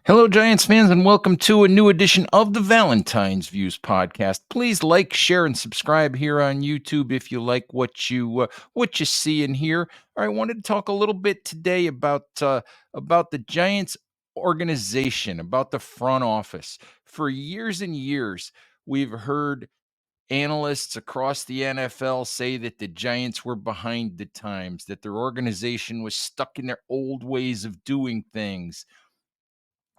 Hello, Giants fans, and welcome to a new edition of the Valentine's Views podcast. Please like, share, and subscribe here on YouTube if you like what you see and hear. I wanted to talk a little bit today about the Giants organization, about the front office. For years and years, we've heard analysts across the NFL say that the Giants were behind the times, that their organization was stuck in their old ways of doing things,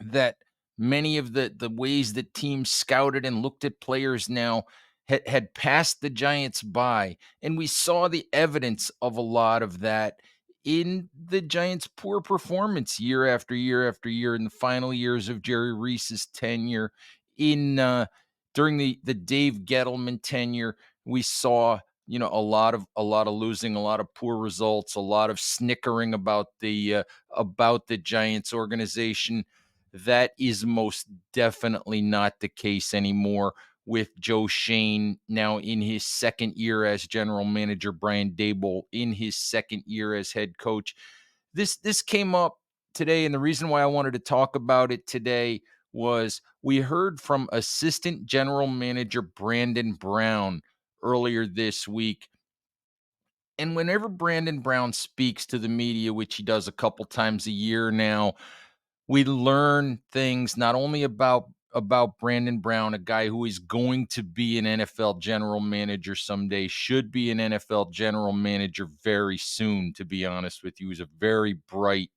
that many of the ways that teams scouted and looked at players now had passed the Giants by. And we saw the evidence of a lot of that in the Giants' poor performance year after year after year in the final years of Jerry Reese's tenure, in during the Dave Gettleman tenure. We saw a lot of losing, a lot of poor results, a lot of snickering about the Giants organization. That is most definitely not the case anymore with Joe Schoen now in his second year as general manager, Brian Daboll in his second year as head coach. This came up today, and the reason why I wanted to talk about it today was we heard from assistant general manager Brandon Brown earlier this week. And whenever Brandon Brown speaks to the media, which he does a couple times a year now, we learn things not only about Brandon Brown, a guy who is going to be an NFL general manager someday, should be an NFL general manager very soon, to be honest with you. He's a very bright,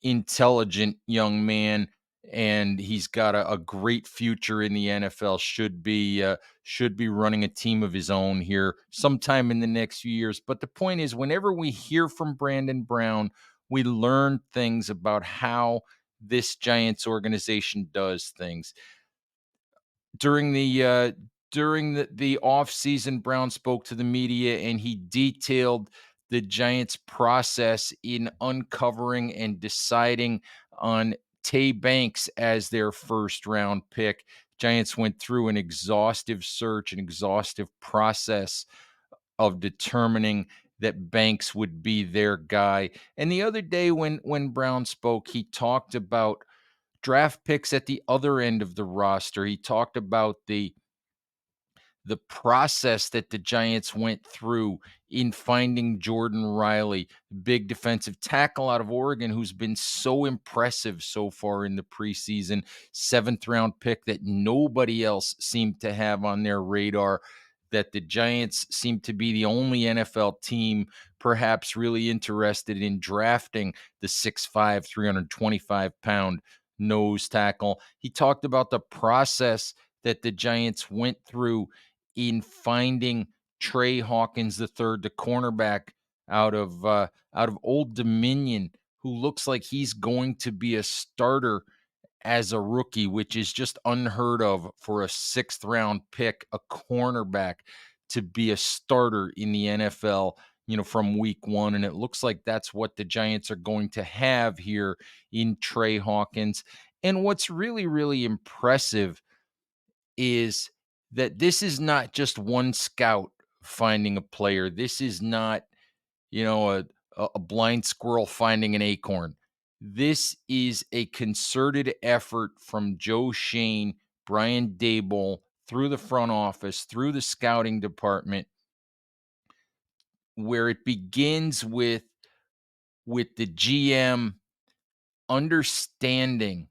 intelligent young man, and he's got a great future in the NFL. Should be running a team of his own here sometime in the next few years. But the point is, whenever we hear from Brandon Brown, we learn things about how this Giants organization does things. During the off season, Brown spoke to the media and he detailed the Giants' process in uncovering and deciding on Tay Banks as their first round pick. Giants went through an exhaustive search, an exhaustive process of determining that Banks would be their guy. And the other day when Brown spoke, he talked about draft picks at the other end of the roster. He talked about the process that the Giants went through in finding Jordan Riley, big defensive tackle out of Oregon, who's been so impressive so far in the preseason, seventh round pick that nobody else seemed to have on their radar. That the Giants seem to be the only NFL team perhaps really interested in drafting the 6'5", 325-pound nose tackle. He talked about the process that the Giants went through in finding Trey Hawkins III, the cornerback out of Old Dominion, who looks like he's going to be a starter as a rookie, which is just unheard of for a sixth round pick, a cornerback, to be a starter in the NFL, from week one. And it looks like that's what the Giants are going to have here in Trey Hawkins. And what's really, really impressive is that this is not just one scout finding a player. This is not, a blind squirrel finding an acorn. This is a concerted effort from Joe Schoen, Brian Daboll, through the front office, through the scouting department, where it begins with the GM understanding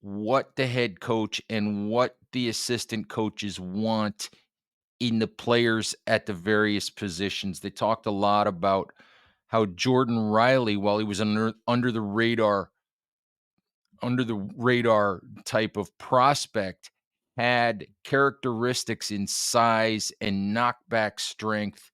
what the head coach and what the assistant coaches want in the players at the various positions. They talked a lot about how Jordan Riley, while he was under the radar type of prospect, had characteristics in size and knockback strength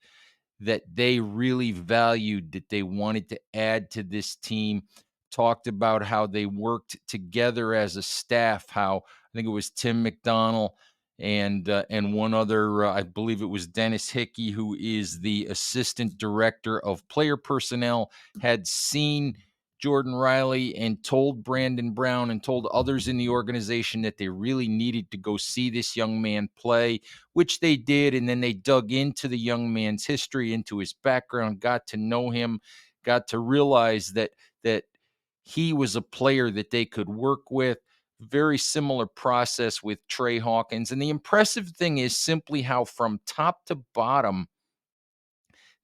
that they really valued, that they wanted to add to this team. Talked about how they worked together as a staff, how I think it was Tim McDonnell and one other, I believe it was Dennis Hickey, who is the assistant director of player personnel, had seen Jordan Riley and told Brandon Brown and told others in the organization that they really needed to go see this young man play, which they did. And then they dug into the young man's history, into his background, got to know him, got to realize that he was a player that they could work with. Very similar process with Trey Hawkins. And the impressive thing is simply how, from top to bottom,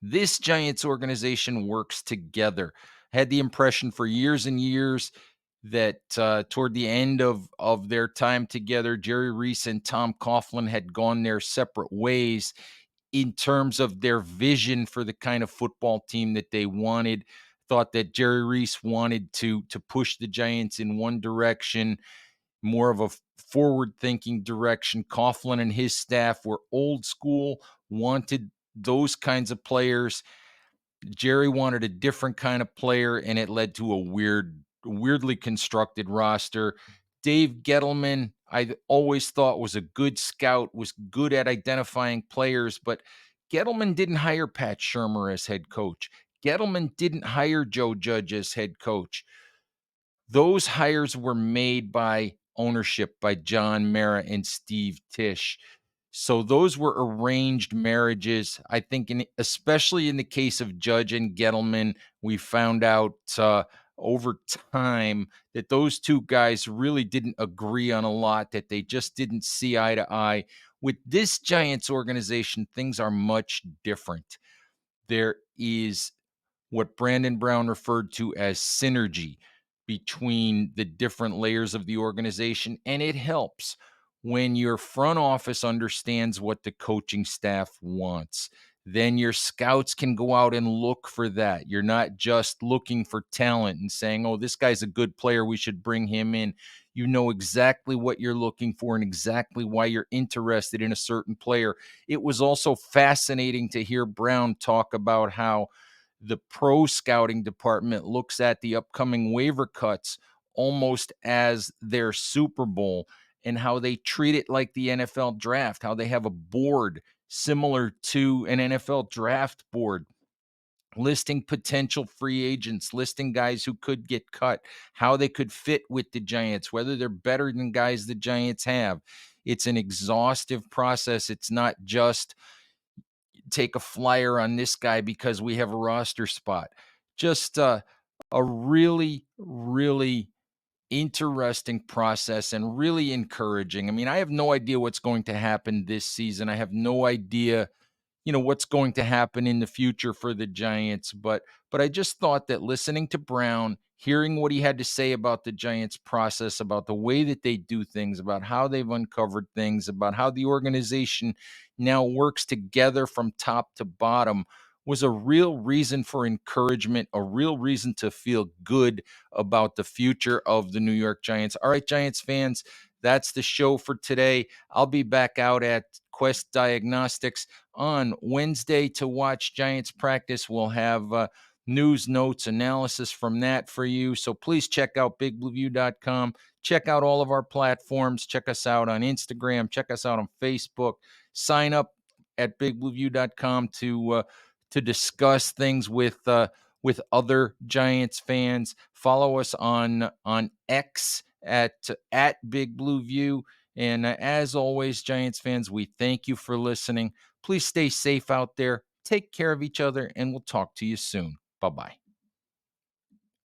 this Giants organization works together. Had the impression for years and years that toward the end of their time together, Jerry Reese and Tom Coughlin had gone their separate ways in terms of their vision for the kind of football team that they wanted. Thought that Jerry Reese wanted to push the Giants in one direction, more of a forward-thinking direction. Coughlin and his staff were old school, wanted those kinds of players. Jerry wanted a different kind of player, and it led to a weirdly constructed roster. Dave Gettleman, I always thought was a good scout, was good at identifying players, but Gettleman didn't hire Pat Shermer as head coach. Gettleman didn't hire Joe Judge as head coach. Those hires were made by ownership, by John Mara and Steve Tisch. So those were arranged marriages. I think, especially in the case of Judge and Gettleman, we found out over time that those two guys really didn't agree on a lot, that they just didn't see eye to eye. With this Giants organization, things are much different. There is what Brandon Brown referred to as synergy between the different layers of the organization. And it helps when your front office understands what the coaching staff wants. Then your scouts can go out and look for that. You're not just looking for talent and saying, oh, this guy's a good player, we should bring him in. You know exactly what you're looking for and exactly why you're interested in a certain player. It was also fascinating to hear Brown talk about how the pro scouting department looks at the upcoming waiver cuts almost as their Super Bowl, and how they treat it like the NFL draft, how they have a board similar to an NFL draft board, listing potential free agents, listing guys who could get cut, how they could fit with the Giants, whether they're better than guys the Giants have. It's an exhaustive process. It's not just take a flyer on this guy because we have a roster spot. Just a really, really interesting process and really encouraging. I mean, I have no idea what's going to happen this season. I have no idea, what's going to happen in the future for the Giants, but I just thought that listening to Brown, hearing what he had to say about the Giants process, about the way that they do things, about how they've uncovered things, about how the organization now works together from top to bottom, was a real reason for encouragement, a real reason to feel good about the future of the New York Giants. All right, Giants fans, that's the show for today. I'll be back out at Quest Diagnostics on Wednesday to watch Giants practice. We'll have news, notes, analysis from that for you. So please check out bigblueview.com. Check out all of our platforms. Check us out on Instagram. Check us out on Facebook. Sign up at bigblueview.com to discuss things with other Giants fans. Follow us on X at Big Blue View. And as always, Giants fans, we thank you for listening. Please stay safe out there. Take care of each other, and we'll talk to you soon. Bye-bye.